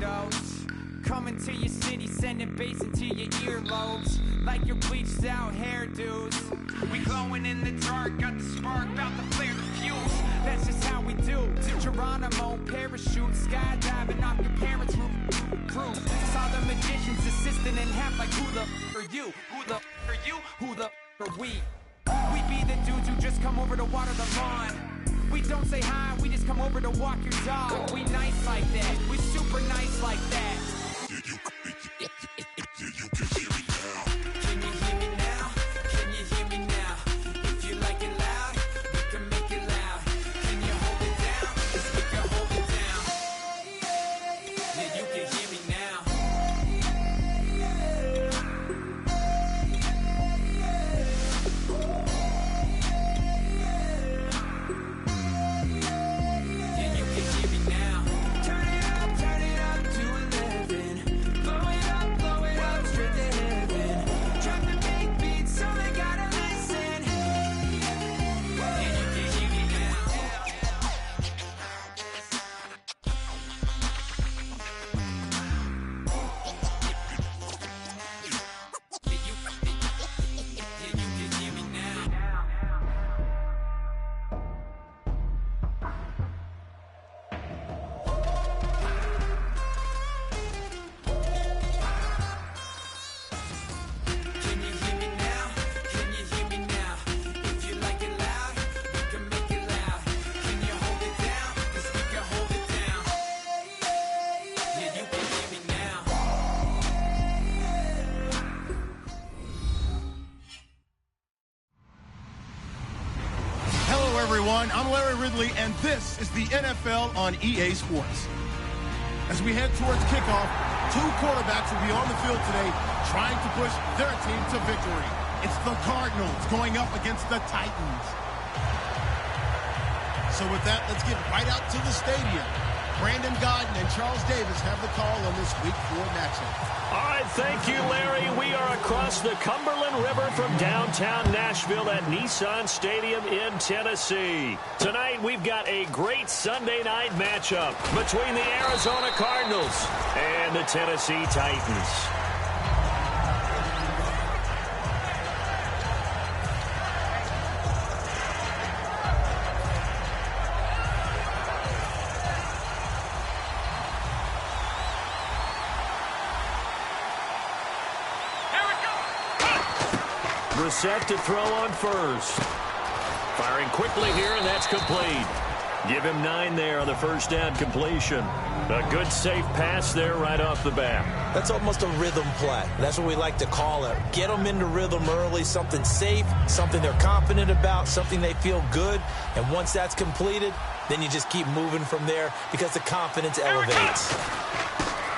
weirdos coming to your city, sending bass into your earlobes like your bleached out hairdos. We glowing in the dark, got the spark, about to flare the fuse. That's just how we do. To Geronimo, parachute, skydiving off your parents' roof. Saw the magician's assistant in half like who the are you? Who the are you? Who the are we? We be the dudes who just come over to water the lawn. We don't say hi, we just come over to walk your dog. We nice like that, we super nice like that. Can you hear me now? Can you hear me now? If you like it loud, we can make it loud. Can you hold it down? 'Cause we can hold it down. Yeah, you can hear me now. Yeah, you can hear me now. Turn it up to 11. Blow it up straight to heaven. Drop the big beat so they gotta listen. Yeah, you can hear me now. Yeah, you can hear me now. Can you hear me now? Can you hear me now? If you like it loud, we can make it loud. Can you hold it down? 'Cause we can hold it down. Yeah, you can hear me now. Hello, everyone. I'm Larry Ridley, and this is the NFL on EA Sports. As we head towards kickoff, two quarterbacks will be on the field today trying to push their team to victory. It's the Cardinals going up against the Titans. So with that, let's get right out to the stadium. Brandon Godden and Charles Davis have the call on this Week 4 matchup. All right, thank you, Larry. We are across the Cumberland River from downtown Nashville at Nissan Stadium in Tennessee. Tonight, we've got a great Sunday night matchup between the Arizona Cardinals and the Tennessee Titans. Set to throw on first. Firing quickly here, and that's complete. Give him 9 there on the first down completion. A good, safe pass there right off the bat. That's almost a rhythm play. That's what we like to call it. Get them into rhythm early, something safe, something they're confident about, something they feel good. And once that's completed, then you just keep moving from there because the confidence elevates.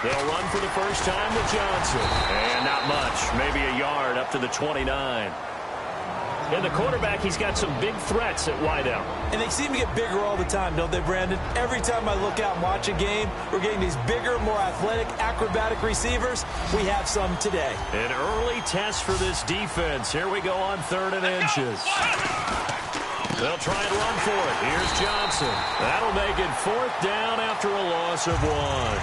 They'll run for the first time with Johnson. And not much. Maybe a yard up to the 29. And the quarterback, he's got some big threats at wideout. And they seem to get bigger all the time, don't they, Brandon? Every time I look out and watch a game, we're getting these bigger, more athletic, acrobatic receivers. We have some today. An early test for this defense. Here we go on 3rd and inches. They'll try and run for it. Here's Johnson. That'll make it 4th down after a loss of 1.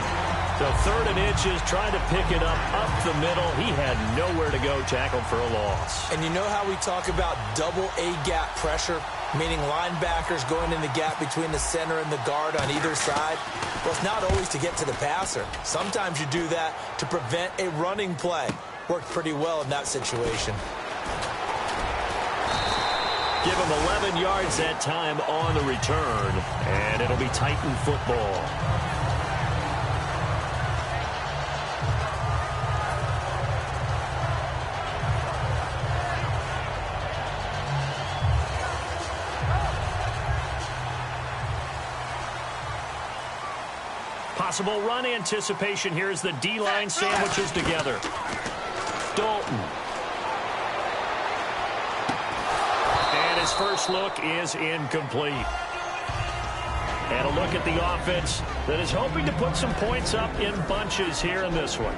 So 3rd and inches, trying to pick it up the middle. He had nowhere to go, tackled for a loss. And you know how we talk about double A-gap pressure, meaning linebackers going in the gap between the center and the guard on either side? Well, it's not always to get to the passer. Sometimes you do that to prevent a running play. Worked pretty well in that situation. Give him 11 yards that time on the return, and it'll be Titan football. Possible run anticipation here as the D-line sandwiches together. Dalton. And his first look is incomplete. And a look at the offense that is hoping to put some points up in bunches here in this one.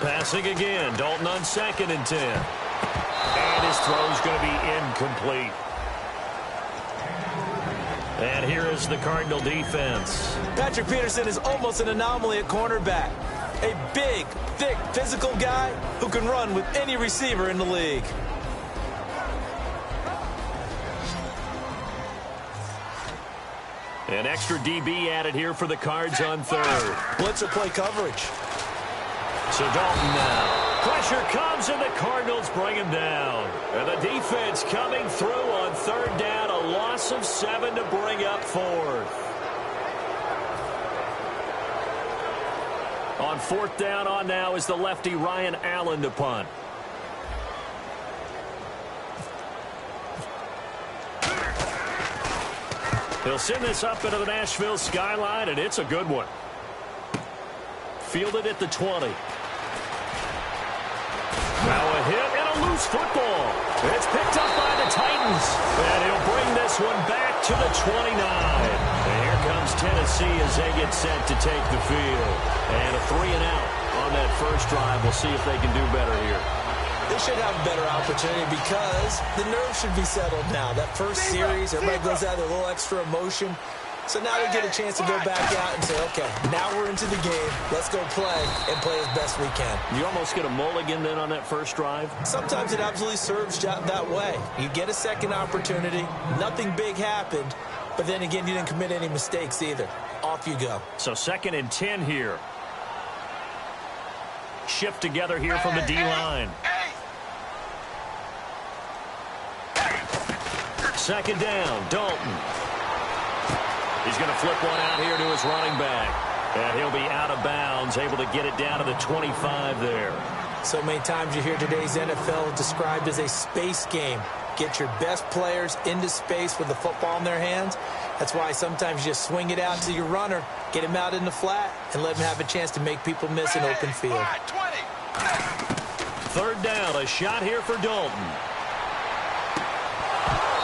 Passing again. Dalton on 2nd and 10. And his throw's going to be incomplete. And here is the Cardinal defense. Patrick Peterson is almost an anomaly at cornerback. A big, thick, physical guy who can run with any receiver in the league. An extra DB added here for the Cards on 3rd. Blitzer play coverage. So Dalton now. Pressure comes and the Cardinals bring him down. And the defense coming through on 3rd down. A loss of 7 to bring up 4th. On 4th down on now is the lefty Ryan Allen to punt. He'll send this up into the Nashville skyline, and it's a good one. Fielded at the 20. Now a hit and a loose football. It's picked up by the Titans. And he'll bring this one back to the 29. And here comes Tennessee as they get set to take the field. And a 3 and out on that first drive. We'll see if they can do better here. They should have a better opportunity because the nerves should be settled now. That first series, everybody goes out with a little extra emotion. So now they get a chance to go back out and say, okay, now we're into the game. Let's go play and play as best we can. You almost get a mulligan then on that first drive? Sometimes it absolutely serves that way. You get a second opportunity. Nothing big happened. But then again, you didn't commit any mistakes either. Off you go. So 2nd and 10 here. Shift together here from the D-line. 2nd down, Dalton. He's going to flip one out here to his running back. And he'll be out of bounds, able to get it down to the 25 there. So many times you hear today's NFL described as a space game. Get your best players into space with the football in their hands. That's why sometimes you just swing it out to your runner, get him out in the flat, and let him have a chance to make people miss an open field. 3rd down, a shot here for Dalton.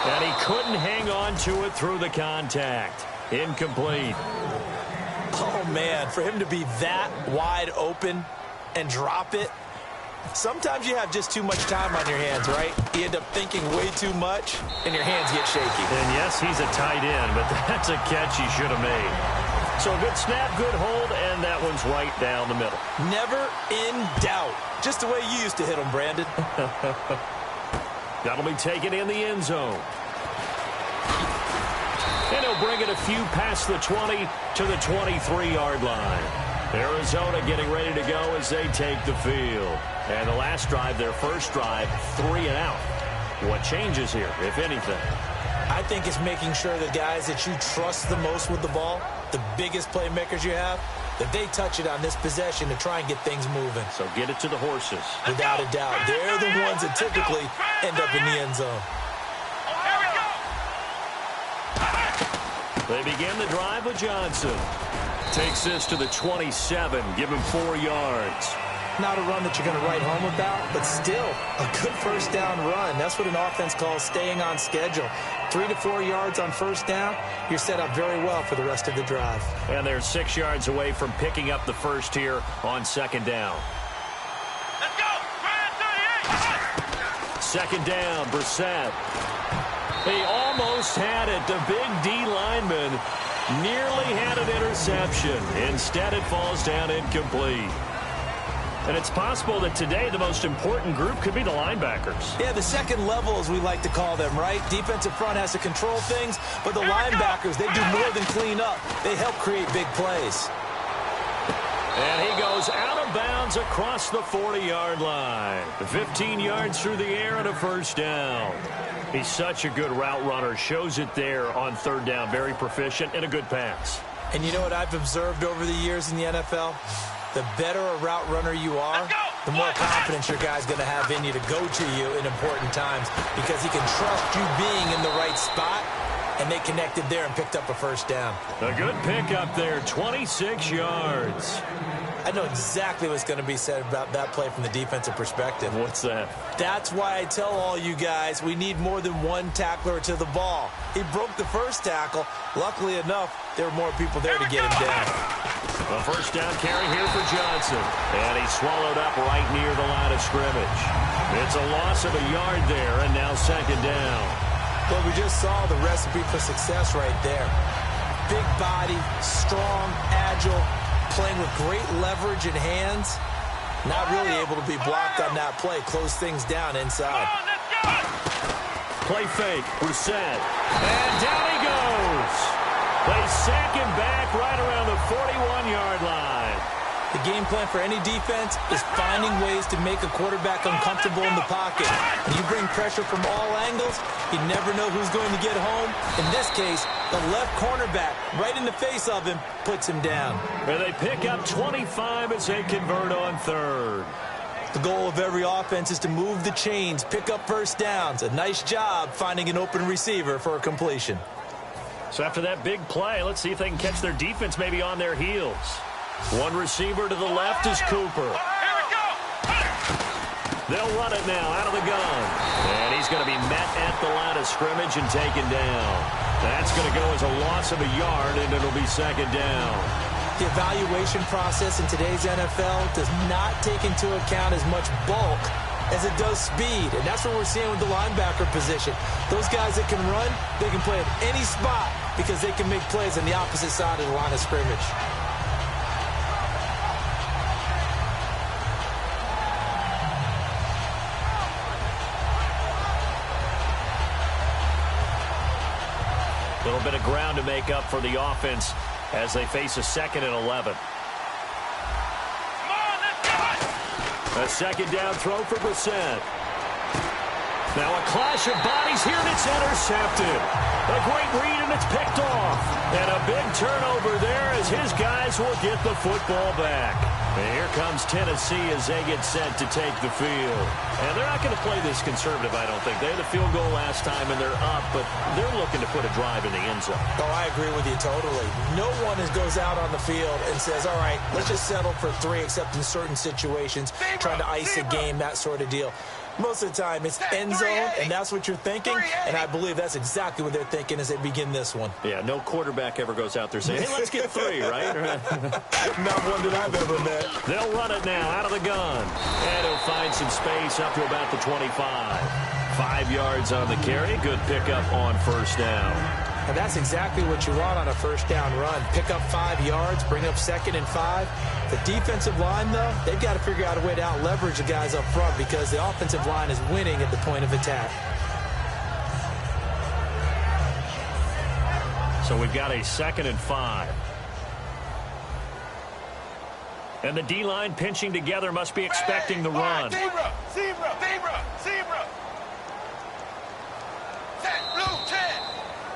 And he couldn't hang on to it through the contact. Incomplete. Oh, man, for him to be that wide open and drop it. Sometimes you have just too much time on your hands, right? You end up thinking way too much, and your hands get shaky. And yes, he's a tight end, but that's a catch he should have made. So a good snap, good hold, and that one's right down the middle. Never in doubt. Just the way you used to hit them, Brandon. That'll be taken in the end zone. And he'll bring it a few past the 20 to the 23-yard line. Arizona getting ready to go as they take the field. And the last drive, their first drive, 3 and out. What changes here, if anything? I think it's making sure the guys that you trust the most with the ball, the biggest playmakers you have, that they touch it on this possession to try and get things moving. So get it to the horses. Without a doubt. They're the ones that typically end up in the end zone. They begin the drive with Johnson. Takes this to the 27. Give him 4 yards. Not a run that you're going to write home about, but still a good first down run. That's what an offense calls staying on schedule. 3 to 4 yards on first down, you're set up very well for the rest of the drive. And they're 6 yards away from picking up the first here on 2nd down. Let's go! 2nd down, Brissett. He almost had it. The big D lineman nearly had an interception. Instead, it falls down incomplete. And it's possible that today the most important group could be the linebackers. Yeah, the second level, as we like to call them, right? Defensive front has to control things, but the linebackers, they do more than clean up. They help create big plays. And he goes out of bounds across the 40-yard line. 15 yards through the air and a first down. He's such a good route runner. Shows it there on 3rd down. Very proficient and a good pass. And you know what I've observed over the years in the NFL? The better a route runner you are, the more confidence your guy's going to have in you to go to you in important times because he can trust you being in the right spot, and they connected there and picked up a first down. A good pickup there, 26 yards. I know exactly what's going to be said about that play from the defensive perspective. What's that? That's why I tell all you guys we need more than one tackler to the ball. He broke the first tackle. Luckily enough, there were more people there to get him down. A first down carry here for Johnson. And he's swallowed up right near the line of scrimmage. It's a loss of a yard there, and now second down. Well, we just saw the recipe for success right there. Big body, strong, agile, playing with great leverage in hands. Not really able to be blocked on that play. Close things down inside. Play fake, Brissett. And down he goes. They sack him back right around the 41-yard line. The game plan for any defense is finding ways to make a quarterback uncomfortable in the pocket. When you bring pressure from all angles, you never know who's going to get home. In this case, the left cornerback, right in the face of him, puts him down. And they pick up 25 as they convert on third. The goal of every offense is to move the chains, pick up first downs. A nice job finding an open receiver for a completion. So after that big play, let's see if they can catch their defense maybe on their heels. One receiver to the left is Cooper. They'll run it now out of the gun. And he's going to be met at the line of scrimmage and taken down. That's going to go as a loss of a yard, and it'll be second down. The evaluation process in today's NFL does not take into account as much bulk as it does speed. And that's what we're seeing with the linebacker position. Those guys that can run, they can play at any spot because they can make plays on the opposite side of the line of scrimmage. A little bit of ground to make up for the offense as they face a 2nd and 11. A second down throw for Brissett. Now a clash of bodies here, and it's intercepted. A great read, and it's picked off. And a big turnover there as his guys will get the football back. And here comes Tennessee as they get set to take the field. And they're not going to play this conservative, I don't think. They had a field goal last time, and they're up, but they're looking to put a drive in the end zone. Oh, I agree with you totally. No one goes out on the field and says, all right, let's just settle for 3, except in certain situations, trying to ice a game, that sort of deal. Most of the time, it's end zone, and that's what you're thinking, and I believe that's exactly what they're thinking as they begin this one. Yeah, no quarterback ever goes out there saying, hey, let's get 3, right? Not one that I've ever met. They'll run it now out of the gun, and he'll find some space up to about the 25. 5 yards on the carry, good pickup on first down. And that's exactly what you want on a first down run. Pick up 5 yards, bring up 2nd and 5. The defensive line, though, they've got to figure out a way to out-leverage the guys up front because the offensive line is winning at the point of attack. So we've got a 2nd and 5. And the D-line pinching together must be expecting the run. Zebra! Zebra! Zebra! Zebra! Blue 10!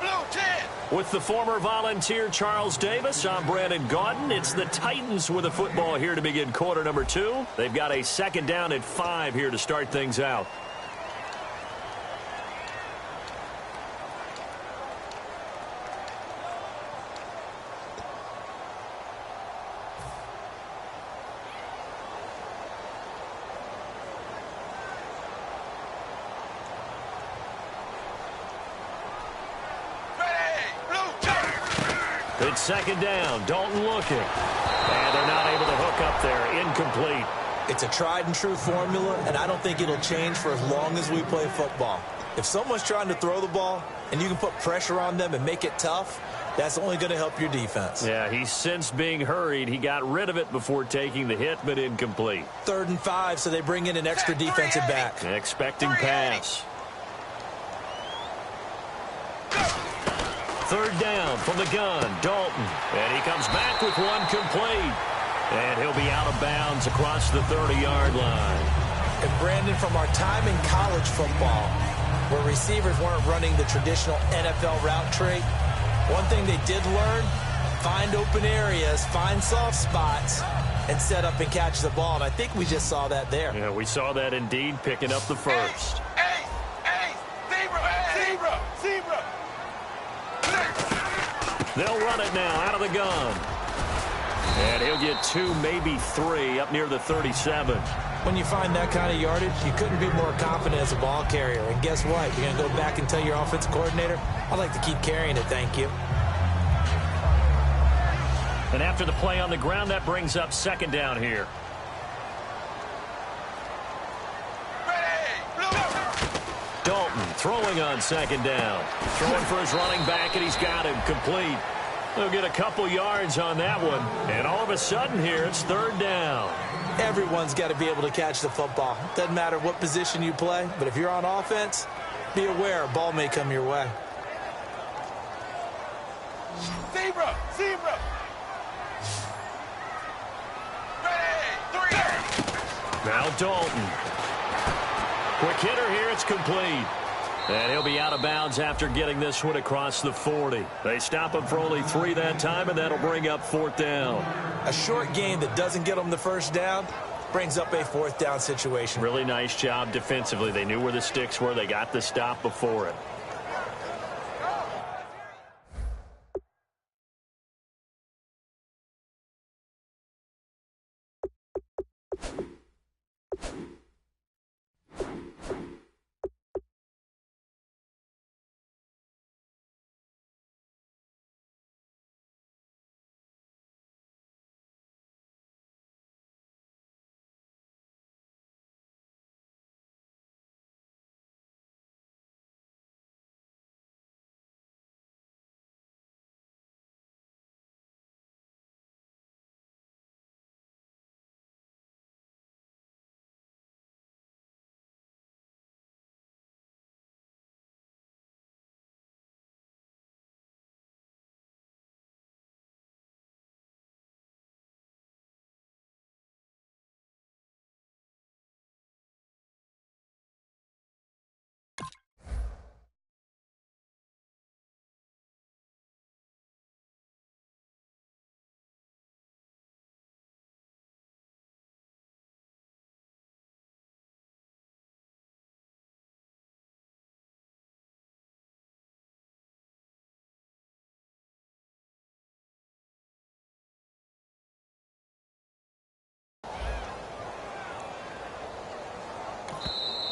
Blue 10! With the former Volunteer Charles Davis, I'm Brandon Gaudin. It's the Titans with the football here to begin quarter number 2. They've got a 2nd down at 5 here to start things out. It's 2nd down. Dalton looking. And they're not able to hook up there. Incomplete. It's a tried-and-true formula, and I don't think it'll change for as long as we play football. If someone's trying to throw the ball and you can put pressure on them and make it tough, that's only going to help your defense. Yeah, he's since being hurried. He got rid of it before taking the hit, but incomplete. 3rd and 5, so they bring in an extra defensive back. Expecting pass. 3rd down from the gun, Dalton. And he comes back with one complete. And he'll be out of bounds across the 30-yard line. And Brandon, from our time in college football, where receivers weren't running the traditional NFL route tree, one thing they did learn, find open areas, find soft spots, and set up and catch the ball. And I think we just saw that there. Yeah, we saw that indeed, picking up the first. Hey! Zebra! Zebra! Zebra! They'll run it now out of the gun. And he'll get 2, maybe 3 up near the 37. When you find that kind of yardage, you couldn't be more confident as a ball carrier. And guess what? You're going to go back and tell your offensive coordinator, I'd like to keep carrying it, thank you. And after the play on the ground, that brings up second down here. Dalton throwing on second down. Throwing for his running back, and he's got him complete. He'll get a couple yards on that one. And all of a sudden here, it's third down. Everyone's got to be able to catch the football. Doesn't matter what position you play, but if you're on offense, be aware a ball may come your way. Zebra! Zebra! Ready! 3! Now Dalton. Quick hitter here, it's complete. And he'll be out of bounds after getting this one across the 40. They stop him for only 3 that time, and that'll bring up fourth down. A short game that doesn't get them the first down brings up a fourth down situation. Really nice job defensively. They knew where the sticks were. They got the stop before it.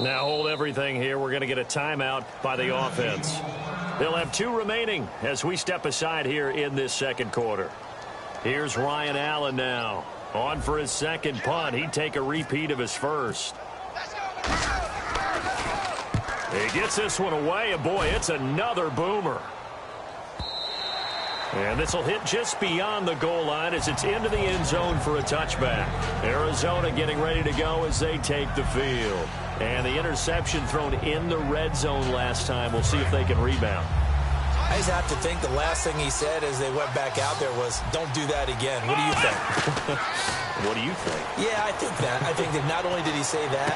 Now hold everything here. We're going to get a timeout by the offense. They'll have 2 remaining as we step aside here in this second quarter. Here's Ryan Allen now. On for his second punt. He'd take a repeat of his first. He gets this one away, and boy, it's another boomer. And this will hit just beyond the goal line as it's into the end zone for a touchback. Arizona getting ready to go as they take the field. And the interception thrown in the red zone last time. We'll see if they can rebound. I just have to think the last thing he said as they went back out there was, don't do that again. What do you think? What do you think? Yeah, I think that. I think that not only did he say that,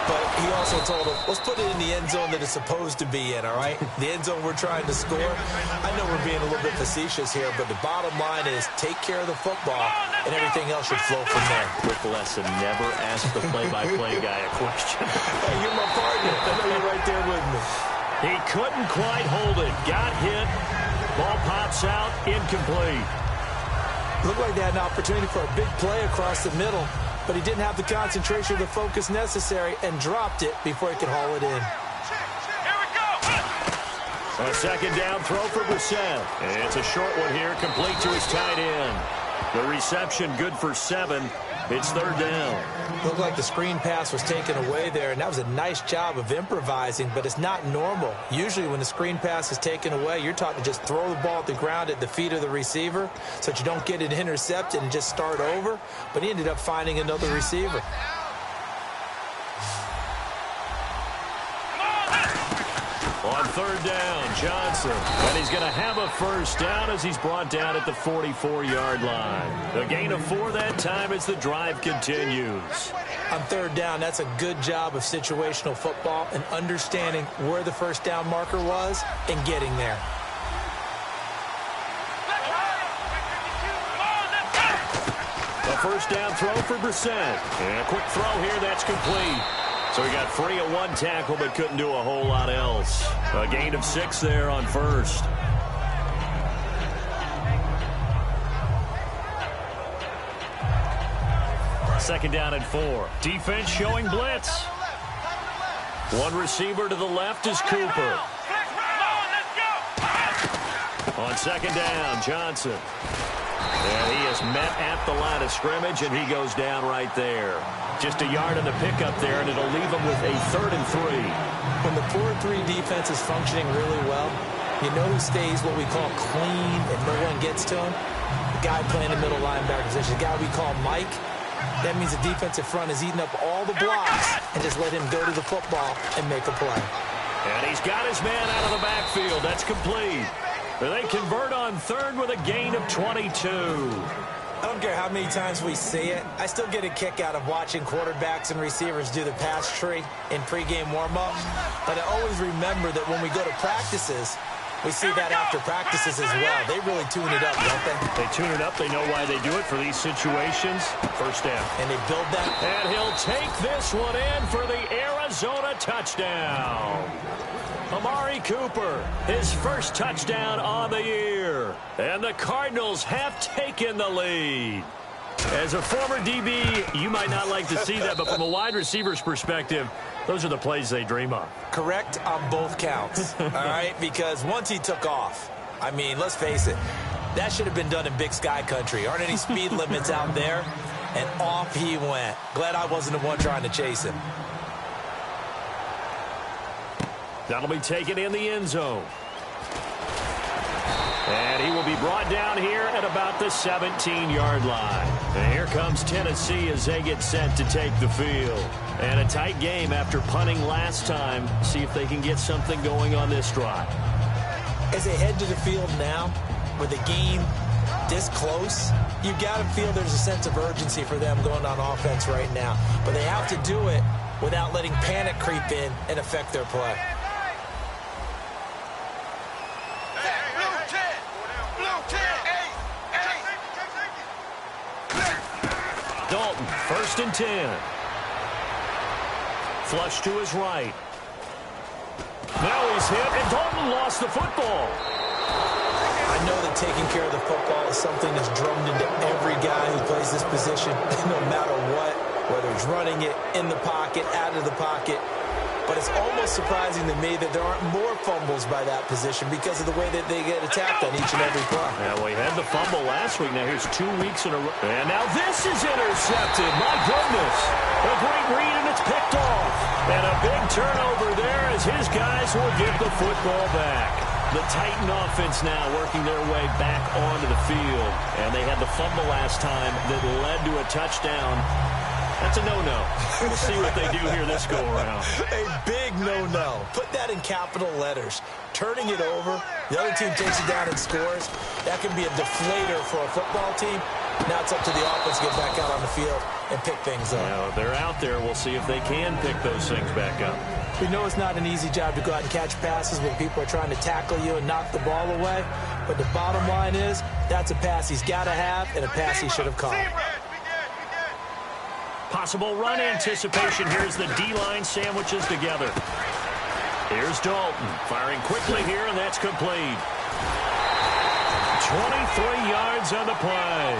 but he also told him, let's put it in the end zone that it's supposed to be in, all right? The end zone we're trying to score. I know we're being a little bit facetious here, but the bottom line is take care of the football, and everything else should flow from there. Quick lesson, never ask the play-by-play guy a question. Hey, you're my partner. I know you're right there with me. He couldn't quite hold it. Got hit. Ball pops out. Incomplete. Looked like they had an opportunity for a big play across the middle, but he didn't have the concentration or the focus necessary and dropped it before he could haul it in. Here we go! A second down throw for Brissett. And it's a short one here, complete to his tight end. The reception good for 7. It's third down. Looked like the screen pass was taken away there, and that was a nice job of improvising, but it's not normal. Usually when the screen pass is taken away, you're taught to just throw the ball at the ground at the feet of the receiver so that you don't get it intercepted and just start over, but he ended up finding another receiver. On third down, Johnson. And he's going to have a first down as he's brought down at the 44-yard line. A gain of 4 that time as the drive continues. On third down, that's a good job of situational football and understanding where the first down marker was and getting there. A first down throw for Brissett. And a quick throw here, that's complete. So he got free of 1 tackle but couldn't do a whole lot else. A gain of 6 there on first. Second down and 4. Defense showing blitz. 1 receiver to the left is Cooper. On second down, Johnson. And he is met at the line of scrimmage, and he goes down right there. Just a yard on the pickup there, and it'll leave him with a 3rd and 3. When the 4-3 defense is functioning really well, you know who stays what we call clean and no one gets to him? The guy playing the middle linebacker position, the guy we call Mike. That means the defensive front is eating up all the blocks and just let him go to the football and make a play. And he's got his man out of the backfield. That's complete. They convert on 3rd with a gain of 22. I don't care how many times we see it. I still get a kick out of watching quarterbacks and receivers do the pass tree in pregame warm-up. But I always remember that when we go to practices, we see that after practices as well. They really tune it up, don't they? They tune it up. They know why they do it for these situations. First down. And they build that. And he'll take this one in for the Arizona touchdown. Amari Cooper, his first touchdown on the year. And the Cardinals have taken the lead. As a former DB, you might not like to see that, but from a wide receiver's perspective, those are the plays they dream of. Correct on both counts, all right? Because once he took off, I mean, let's face it, that should have been done in Big Sky country. Aren't any speed limits out there? And off he went. Glad I wasn't the one trying to chase him. That'll be taken in the end zone. And he will be brought down here at about the 17-yard line. And here comes Tennessee as they get set to take the field. And a tight game after punting last time. See if they can get something going on this drive. As they head to the field now, with the game this close, you've got to feel there's a sense of urgency for them going on offense right now. But they have to do it without letting panic creep in and affect their play. Dalton, 1st and 10. Flush to his right. Now he's hit, and Dalton lost the football. I know that taking care of the football is something that's drummed into every guy who plays this position, no matter what, whether he's running it, in the pocket, out of the pocket. But it's almost surprising to me that there aren't more fumbles by that position because of the way that they get attacked on each and every play. Yeah, we had the fumble last week. Now here's 2 weeks in a row. And now this is intercepted. My goodness. A great read, and it's picked off. And a big turnover there as his guys will get the football back. The Titan offense now working their way back onto the field. And they had the fumble last time that led to a touchdown. That's a no-no. We'll see what they do here this go-around. A big no-no. Put that in capital letters. Turning it over, the other team takes it down and scores. That can be a deflator for a football team. Now it's up to the offense to get back out on the field and pick things up. Now, they're out there. We'll see if they can pick those things back up. We know it's not an easy job to go out and catch passes when people are trying to tackle you and knock the ball away. But the bottom line is that's a pass he's got to have and a pass he should have caught. Possible run anticipation. Here's the D-line sandwiches together. Here's Dalton firing quickly here, and that's complete. 23 yards on the play.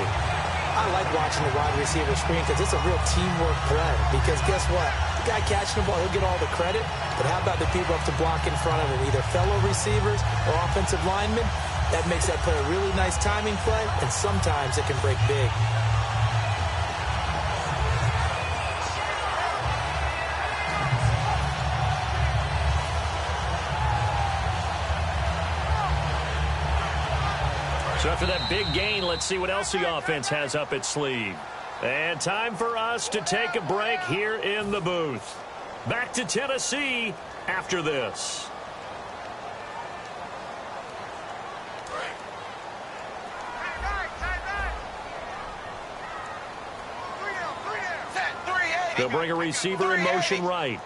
I like watching the wide receiver screen because it's a real teamwork play. Because guess what? The guy catching the ball, he'll get all the credit. But how about the people up to block in front of him, either fellow receivers or offensive linemen? That makes that play a really nice timing play, and sometimes it can break big. So after that big gain, let's see what else the offense has up its sleeve. And time for us to take a break here in the booth. Back to Tennessee after this. They'll bring a receiver in motion right.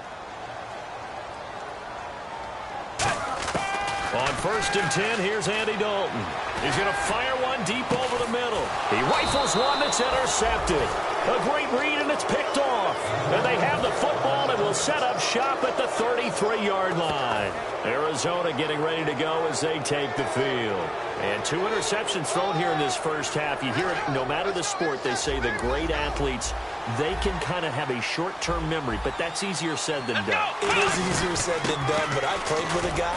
On 1st and 10, here's Andy Dalton. He's going to fire one deep over the middle. He rifles one that's intercepted. A great read, and it's picked off. And they have the football and will set up shop at the 33-yard line. Arizona getting ready to go as they take the field. And 2 interceptions thrown here in this first half. You hear it, no matter the sport, they say the great athletes they can kind of have a short-term memory, but that's easier said than done. It is easier said than done, but I played with a guy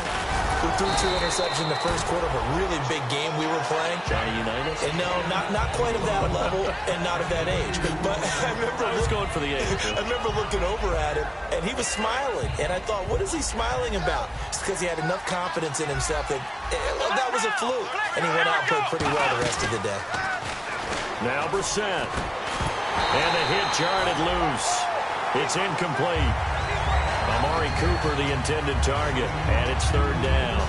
who threw 2 interceptions in the first quarter of a really big game we were playing. Johnny Unitas? And no, not quite of that level and not of that age. But I was going for the age. I remember looking over at him, and he was smiling. And I thought, what is he smiling about? It's because he had enough confidence in himself that that was a fluke. And he went out and played pretty well the rest of the day. Now Brissett. And the hit jarred it loose. It's incomplete. Amari Cooper, the intended target, and it's 3rd down.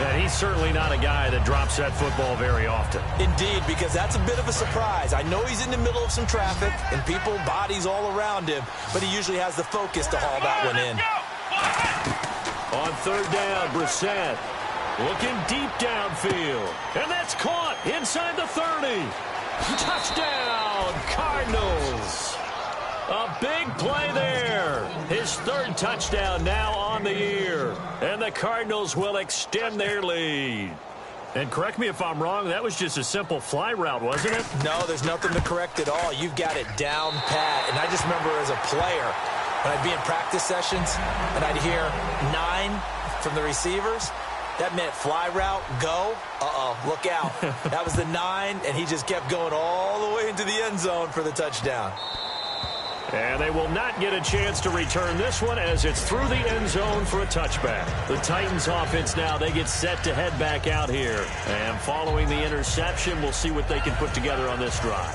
And he's certainly not a guy that drops that football very often. Indeed, because that's a bit of a surprise. I know he's in the middle of some traffic and people, bodies all around him, but he usually has the focus to haul that one in. On 3rd down, Brissett looking deep downfield. And that's caught inside the 30. Touchdown, Cardinals. A big play there. His 3rd touchdown now on the year. And the Cardinals will extend their lead. And correct me if I'm wrong, that was just a simple fly route, wasn't it? No, there's nothing to correct at all. You've got it down pat. And I just remember as a player, when I'd be in practice sessions and I'd hear 9 from the receivers, that meant fly route, go. Look out. That was the 9, and he just kept going all the way into the end zone for the touchdown. And they will not get a chance to return this one as it's through the end zone for a touchback. The Titans offense now, they get set to head back out here. And following the interception, we'll see what they can put together on this drive.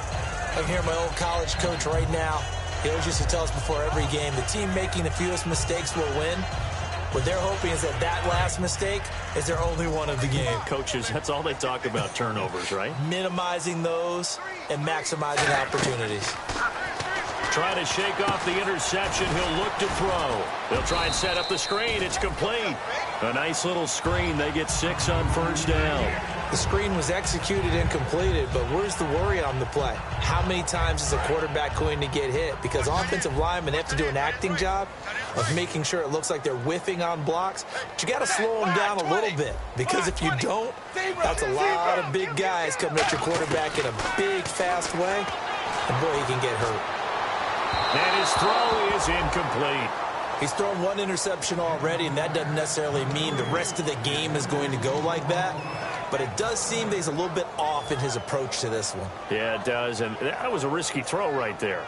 I can hear my old college coach right now. He always used to tell us before every game, the team making the fewest mistakes will win. What they're hoping is that last mistake is their only one of the game. Coaches, that's all they talk about, turnovers, right? Minimizing those and maximizing opportunities. Trying to shake off the interception. He'll look to throw. They'll try and set up the screen. It's complete. A nice little screen. They get 6 on 1st down. The screen was executed and completed, but where's the worry on the play? How many times is a quarterback going to get hit? Because offensive linemen have to do an acting job of making sure it looks like they're whiffing on blocks. But you got to slow them down a little bit, because if you don't, that's a lot of big guys coming at your quarterback in a big, fast way. And boy, he can get hurt. And his throw is incomplete. He's thrown 1 interception already, and that doesn't necessarily mean the rest of the game is going to go like that. But it does seem that he's a little bit off in his approach to this one. Yeah, it does, and that was a risky throw right there.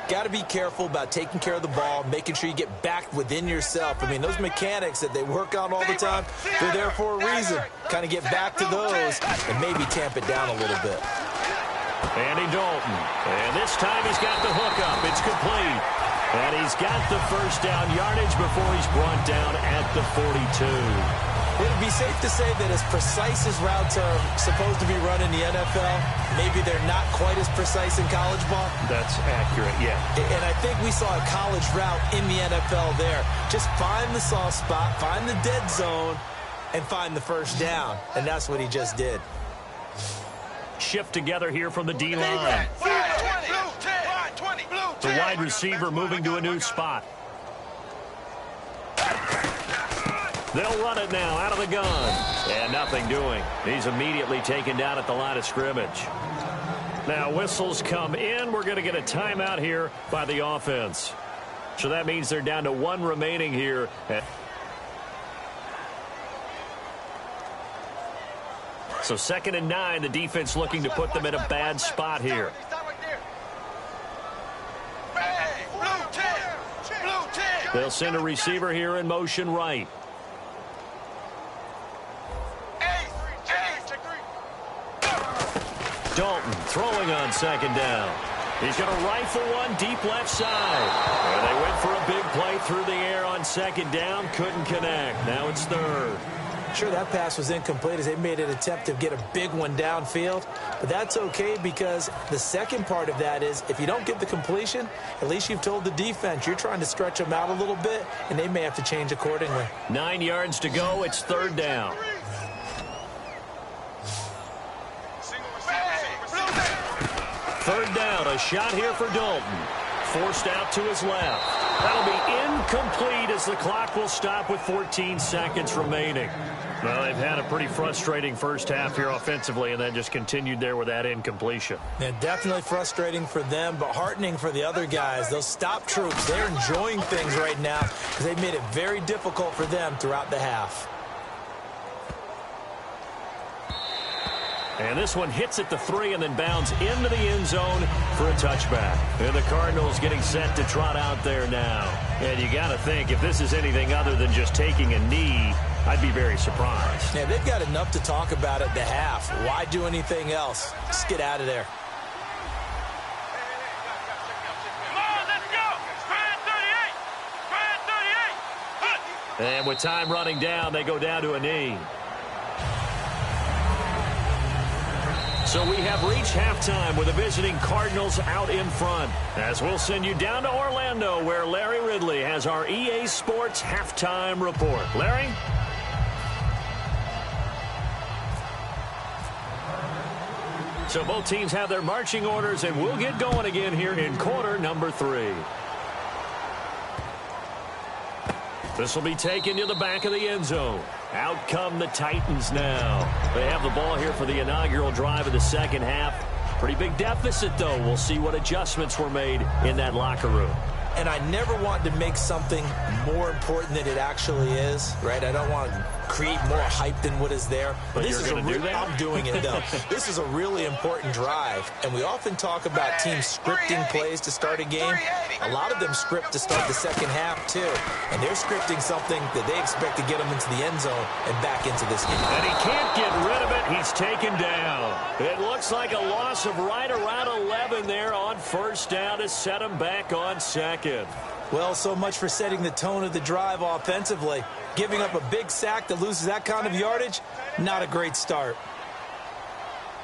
Got to be careful about taking care of the ball, making sure you get back within yourself. I mean, those mechanics that they work on all the time, they're there for a reason. Kind of get back to those and maybe tamp it down a little bit. Andy Dalton, and this time he's got the hookup. It's complete. And he's got the 1st down yardage before he's brought down at the 42. Would it be safe to say that as precise as routes are supposed to be run in the NFL, maybe they're not quite as precise in college ball? That's accurate, yeah. And I think we saw a college route in the NFL there. Just find the soft spot, find the dead zone, and find the 1st down. And that's what he just did. Shift together here from the D-line. The wide receiver moving to a new spot. They'll run it now out of the gun. And nothing doing. He's immediately taken down at the line of scrimmage. Now whistles come in. We're going to get a timeout here by the offense. So that means they're down to 1 remaining here. So 2nd and 9, the defense looking to put them in a bad spot here. They'll send a receiver here in motion right. Dalton throwing on 2nd down. He's going to rifle one deep left side. And they went for a big play through the air on 2nd down. Couldn't connect. Now it's 3rd. Sure, that pass was incomplete as they made an attempt to get a big one downfield. But that's okay, because the second part of that is if you don't get the completion, at least you've told the defense you're trying to stretch them out a little bit, and they may have to change accordingly. 9 yards to go. It's 3rd down. Third down, a shot here for Dalton. Forced out to his left. That'll be incomplete as the clock will stop with 14 seconds remaining. Well, they've had a pretty frustrating first half here offensively and then just continued there with that incompletion. Yeah, definitely frustrating for them, but heartening for the other guys. Those stop troops, they're enjoying things right now because they've made it very difficult for them throughout the half. And this one hits at the 3 and then bounds into the end zone for a touchback. And the Cardinals getting set to trot out there now. And you got to think, if this is anything other than just taking a knee, I'd be very surprised. Yeah, they've got enough to talk about at the half. Why do anything else? Just get out of there. Come on, let's go. Try it 38. Try it 38. And with time running down, they go down to a knee. So we have reached halftime with the visiting Cardinals out in front. As we'll send you down to Orlando, where Larry Ridley has our EA Sports halftime report. Larry? So both teams have their marching orders, and we'll get going again here in quarter number 3. This will be taken to the back of the end zone. Out come the Titans now. They have the ball here for the inaugural drive of the second half. Pretty big deficit, though. We'll see what adjustments were made in that locker room. And I never want to make something more important than it actually is, right? I don't want to create more hype than what is there. But this you're going to do that? I'm doing it, though. This is a really important drive, and we often talk about teams scripting plays to start a game. A lot of them script to start the second half, too. And they're scripting something that they expect to get them into the end zone and back into this game. And he can't get rid of it. He's taken down. It looks like a loss of right around 11 there on first down to set him back on second. Well, so much for setting the tone of the drive offensively. Giving up a big sack that loses that kind of yardage, not a great start.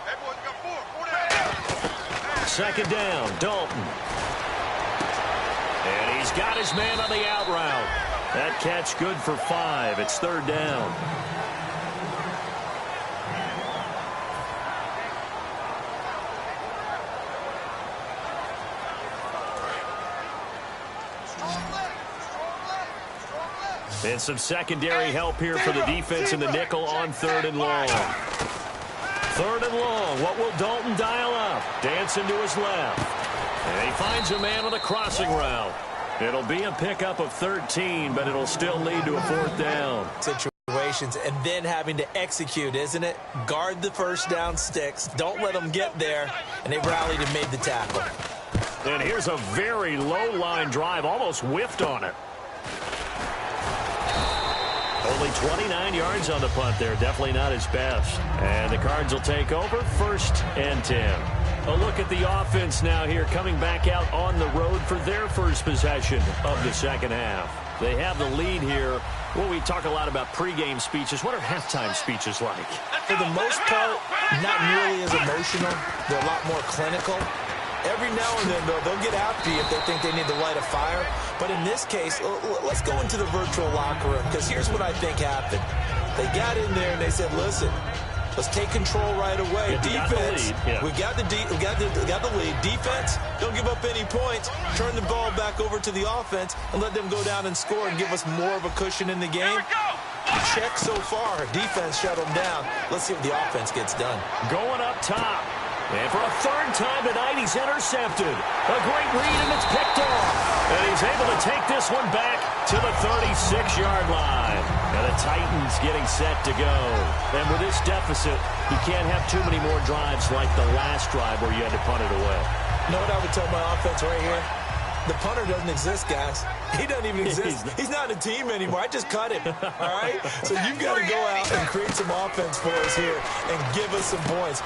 Hey, boys, we got 4. Second down, Dalton. And he's got his man on the out route. That catch good for 5. It's third down. And some secondary help here for the defense in the nickel on 3rd and long. 3rd and long. What will Dalton dial up? Dancing to his left. And he finds a man on the crossing route. It'll be a pickup of 13, but it'll still lead to a 4th down. Situations and then having to execute, isn't it? Guard the first down sticks. Don't let them get there. And they rallied and made the tackle. And here's a very low line drive. Almost whiffed on it. Only 29 yards on the punt there. Definitely not his best. And the Cards will take over 1st and 10. A look at the offense now here, coming back out on the road for their first possession of the second half. They have the lead here. Well, we talk a lot about pregame speeches. What are halftime speeches like? For the most part, not nearly as emotional. They're a lot more clinical. Every now and then, though, they'll get after you if they think they need to light a fire. But in this case, let's go into the virtual locker room, because here's what I think happened. They got in there and they said, listen, let's take control right away. Defense, we got the lead. Defense, don't give up any points. Turn the ball back over to the offense and let them go down and score and give us more of a cushion in the game. Check so far. Defense shut them down. Let's see what the offense gets done. Going up top. And for a 3rd time tonight, he's intercepted. A great read, and it's picked off. And he's able to take this one back to the 36-yard line. And the Titans getting set to go. And with this deficit, you can't have too many more drives like the last drive where you had to punt it away. You know what I would tell my offense right here? The punter doesn't exist, guys. He doesn't even exist. He's not a team anymore. I just cut him, all right? So you've got to go out and create some offense for us here and give us some points.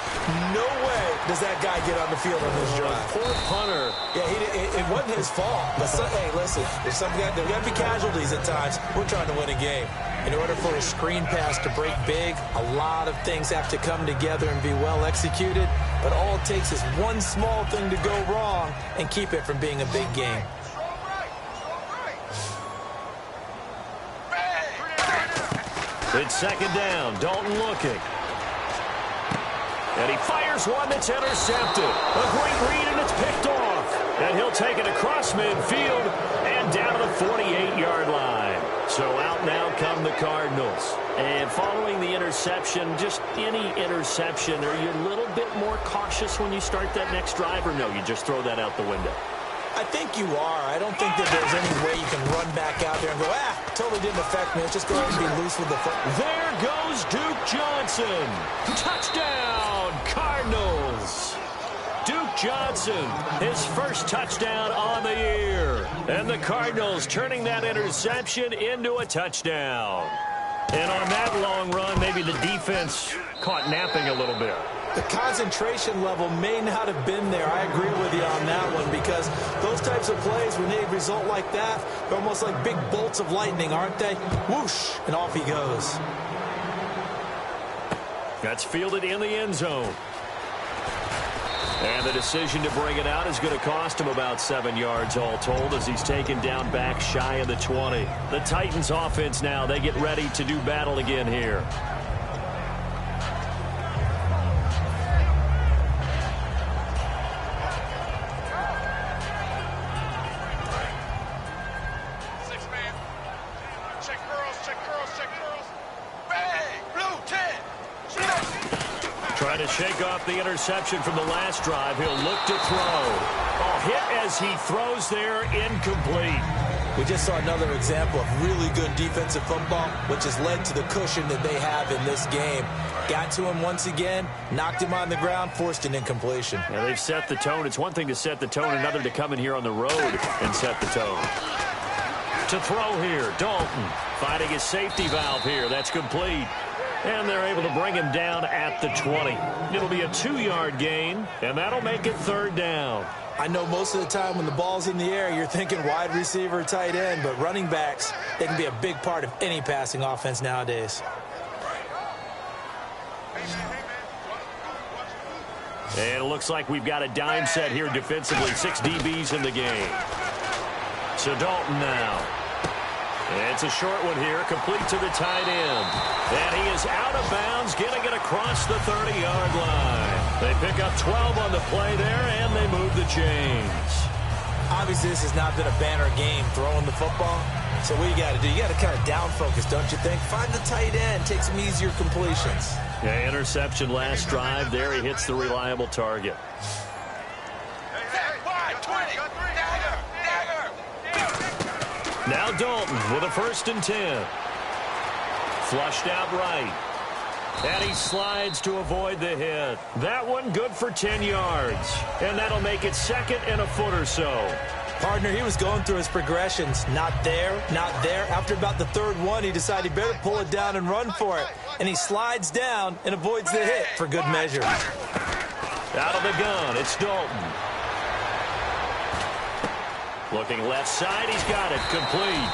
No way does that guy get on the field on this drive. Poor punter. Yeah, it wasn't his fault. But, hey, listen, there's got to be casualties at times. We're trying to win a game. In order for a screen pass to break big, a lot of things have to come together and be well executed. But all it takes is one small thing to go wrong and keep it from being a big game. It's second down. Dalton looking. And he fires one that's intercepted. A great read, and it's picked off. And he'll take it across midfield and down to the 48-yard line. So out now come the Cardinals. And following the interception, just any interception, are you a little bit more cautious when you start that next drive, or no, you just throw that out the window? I think you are. I don't think that there's any way you can run back out there and go, totally didn't affect me. Let's just go ahead and be loose with the foot. There goes Duke Johnson. Touchdown, Cardinals. Duke Johnson, his first touchdown on the year. And the Cardinals turning that interception into a touchdown. And on that long run, maybe the defense caught napping a little bit. The concentration level may not have been there. I agree with you on that one, because those types of plays, when they result like that, they're almost like big bolts of lightning, aren't they? Whoosh, and off he goes. That's fielded in the end zone. And the decision to bring it out is going to cost him about 7 yards all told, as he's taken down back shy of the 20. The Titans offense now, they get ready to do battle again here. Trying to shake off the interception from the last drive. He'll look to throw. Hit as he throws there, incomplete. We just saw another example of really good defensive football, which has led to the cushion that they have in this game. Got to him once again, knocked him on the ground, forced an incompletion. Yeah, they've set the tone. It's one thing to set the tone, another to come in here on the road and set the tone. To throw here, Dalton finding his safety valve here. That's complete. And they're able to bring him down at the 20. It'll be a 2-yard gain, and that'll make it 3rd down. I know most of the time when the ball's in the air, you're thinking wide receiver, tight end, but running backs, they can be a big part of any passing offense nowadays. And it looks like we've got a dime set here defensively. 6 DBs in the game. So Dalton now. It's a short one here, complete to the tight end. And he is out of bounds, getting it across the 30-yard line. They pick up 12 on the play there, and they move the chains. Obviously, this has not been a banner game throwing the football. So what you got to do, you got to kind of down focus, don't you think? Find the tight end, take some easier completions. Yeah, interception last drive. There he hits the reliable target. Now Dalton with a 1st and 10. Flushed out right. And he slides to avoid the hit. That one good for 10 yards. And that'll make it 2nd and a foot or so. Partner, he was going through his progressions. Not there, not there. After about the 3rd one, he decided he better pull it down and run for it. And he slides down and avoids the hit for good measure. Out of the gun, it's Dalton. Looking left side, he's got it, complete.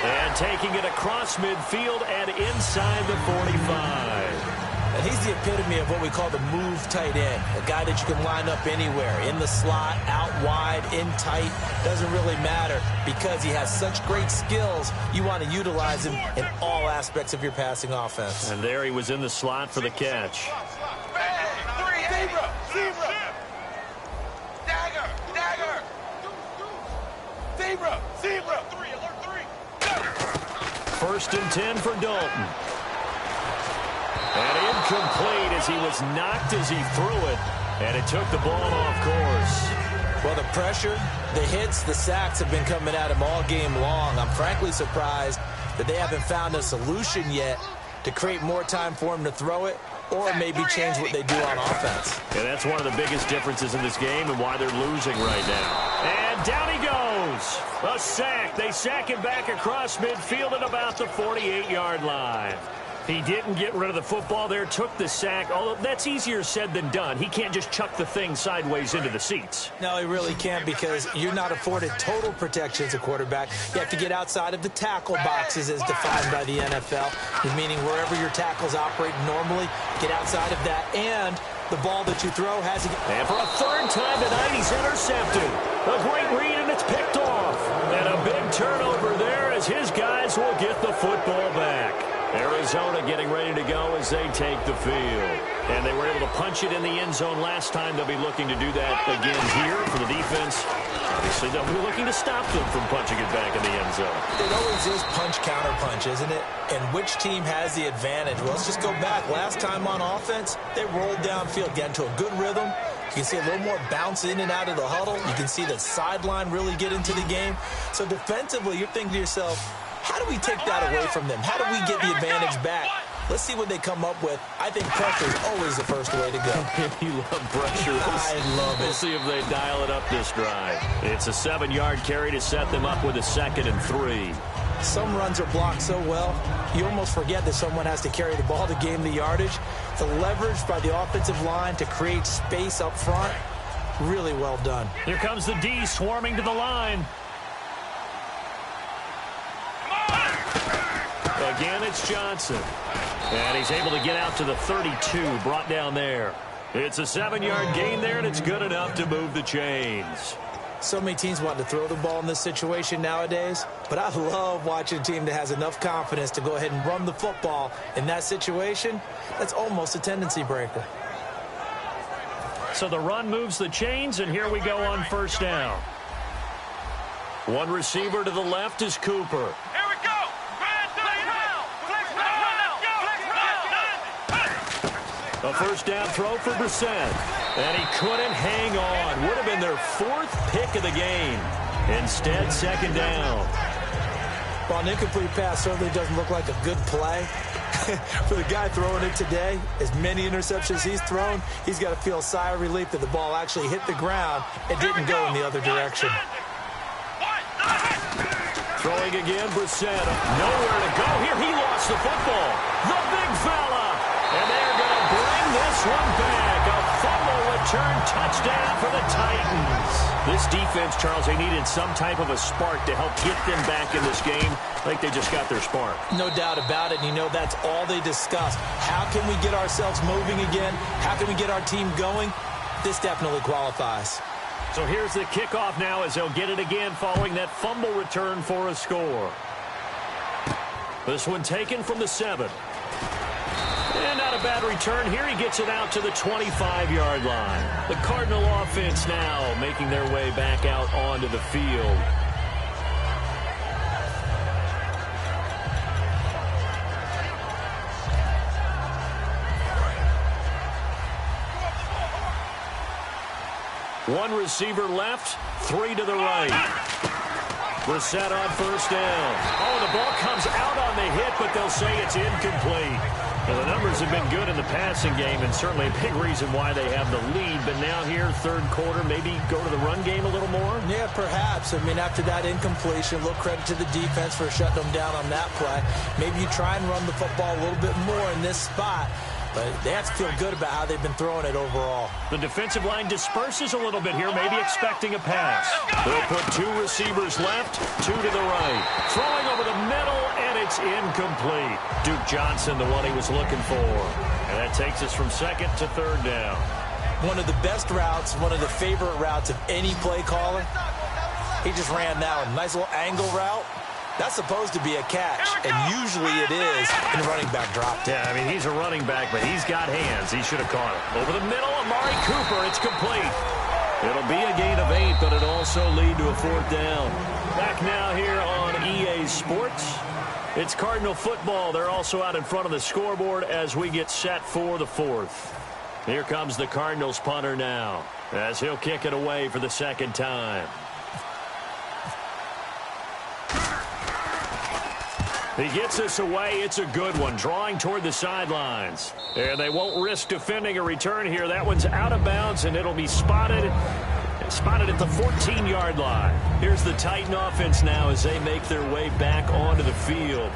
And taking it across midfield and inside the 45. And he's the epitome of what we call the move tight end. A guy that you can line up anywhere, in the slot, out wide, in tight. Doesn't really matter because he has such great skills. You want to utilize him in all aspects of your passing offense. And there he was in the slot for the catch. Zebra. 3, alert 3. 1st and 10 for Dalton. And incomplete as he was knocked as he threw it. And it took the ball off course. Well, the pressure, the hits, the sacks have been coming at him all game long. I'm frankly surprised that they haven't found a solution yet to create more time for him to throw it, or maybe change what they do on offense. And that's one of the biggest differences in this game and why they're losing right now. And down he goes. A sack. They sack him back across midfield at about the 48-yard line. He didn't get rid of the football there, took the sack, although that's easier said than done. He can't just chuck the thing sideways into the seats. No, he really can't, because you're not afforded total protection as a quarterback. You have to get outside of the tackle boxes as defined by the NFL, meaning wherever your tackles operate normally, get outside of that, and the ball that you throw has to get... And for a 3rd time tonight, he's intercepted. A great read, and it's picked off. And a big turnover there as his guys will get the football back. Arizona Arizona getting ready to go as they take the field. And they were able to punch it in the end zone last time. They'll be looking to do that again here for the defense. Obviously, they'll be looking to stop them from punching it back in the end zone. It always is punch-counter-punch, isn't it? And which team has the advantage? Well, let's just go back. Last time on offense, they rolled downfield, get into a good rhythm. You can see a little more bounce in and out of the huddle. You can see the sideline really get into the game. So defensively, you're thinking to yourself, how do we take that away from them? How do we get the advantage back? Let's see what they come up with. I think pressure is always the first way to go. You love pressure. I love it. We'll see if they dial it up this drive. It's a 7-yard carry to set them up with a 2nd and 3. Some runs are blocked so well, you almost forget that someone has to carry the ball to gain the yardage. The leverage by the offensive line to create space up front, really well done. Here comes the D swarming to the line. Again, it's Johnson. And he's able to get out to the 32, brought down there. It's a 7-yard gain there, and it's good enough to move the chains. So many teams want to throw the ball in this situation nowadays, but I love watching a team that has enough confidence to go ahead and run the football in that situation. That's almost a tendency breaker. So the run moves the chains, and here we go on 1st down. One receiver to the left is Cooper. Here we go. A 1st down throw for Brissett. And he couldn't hang on. Would have been their 4th pick of the game. Instead, 2nd down. Well, an incomplete pass certainly doesn't look like a good play. For the guy throwing it today, as many interceptions he's thrown, he's got to feel a sigh of relief that the ball actually hit the ground and didn't go in the other direction. Throwing again, Brissett. Nowhere to go here. He lost the football. The big fella. And they're going to bring this one back. A fumble return touchdown for the Titans. This defense, Charles, they needed some type of a spark to help get them back in this game. I think they just got their spark. No doubt about it. And you know, that's all they discussed. How can we get ourselves moving again? How can we get our team going? This definitely qualifies. So here's the kickoff now as they'll get it again following that fumble return for a score. This one taken from the 7. And not a bad return here. He gets it out to the 25-yard line. The Cardinal offense now making their way back out onto the field. One receiver left, 3 to the right. Brissett on 1st down. Oh, the ball comes out on the hit, but they'll say it's incomplete. Well, the numbers have been good in the passing game, and certainly a big reason why they have the lead. But now here, 3rd quarter, maybe go to the run game a little more? Yeah, perhaps. I mean, after that incompletion, a little credit to the defense for shutting them down on that play. Maybe you try and run the football a little bit more in this spot. But they have to feel good about how they've been throwing it overall. The defensive line disperses a little bit here, maybe expecting a pass. They'll put 2 receivers left, 2 to the right. Throwing over the middle, and it's incomplete. Duke Johnson, the one he was looking for. And that takes us from 2nd to 3rd down. One of the best routes, one of the favorite routes of any play caller. He just ran that one. Nice little angle route. That's supposed to be a catch, and usually it is in the running back drop. Yeah, I mean, he's a running back, but he's got hands. He should have caught it. Over the middle, Amari Cooper. It's complete. It'll be a gain of 8, but it'll also lead to a 4th down. Back now here on EA Sports. It's Cardinal football. They're also out in front of the scoreboard as we get set for the 4th. Here comes the Cardinals punter now as he'll kick it away for the 2nd time. He gets this away. It's a good one, drawing toward the sidelines. And they won't risk defending a return here. That one's out of bounds, and it'll be spotted at the 14-yard line. Here's the Titan offense now as they make their way back onto the field.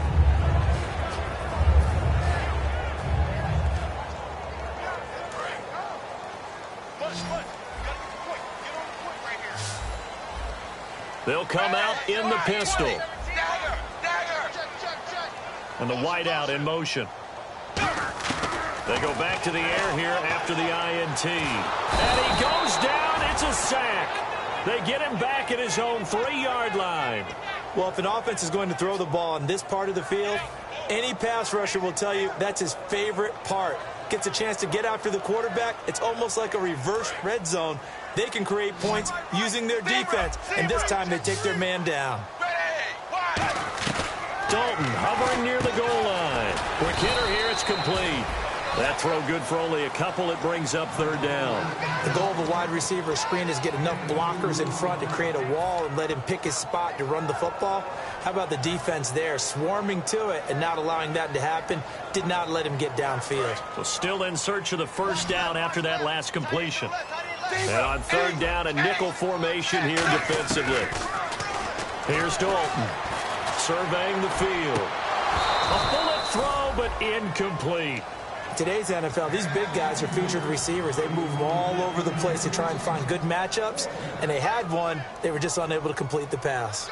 They'll come out in the pistol. And the wideout in motion. They go back to the air here after the INT. And he goes down. It's a sack. They get him back at his own 3-yard line. Well, if an offense is going to throw the ball in this part of the field, any pass rusher will tell you that's his favorite part. Gets a chance to get after the quarterback. It's almost like a reverse red zone. They can create points using their defense, and this time they take their man down. Dalton hovering near the goal line. Quick hitter here, it's complete. That throw good for only a couple. It brings up third down. The goal of a wide receiver screen is get enough blockers in front to create a wall and let him pick his spot to run the football. How about the defense there, swarming to it and not allowing that to happen? Did not let him get downfield. So still in search of the first down after that last completion. And on third down, a nickel formation here defensively. Here's Dalton, surveying the field. A bullet throw, but incomplete. Today's NFL, these big guys are featured receivers. They move all over the place to try and find good matchups, and they had one. They were just unable to complete the pass.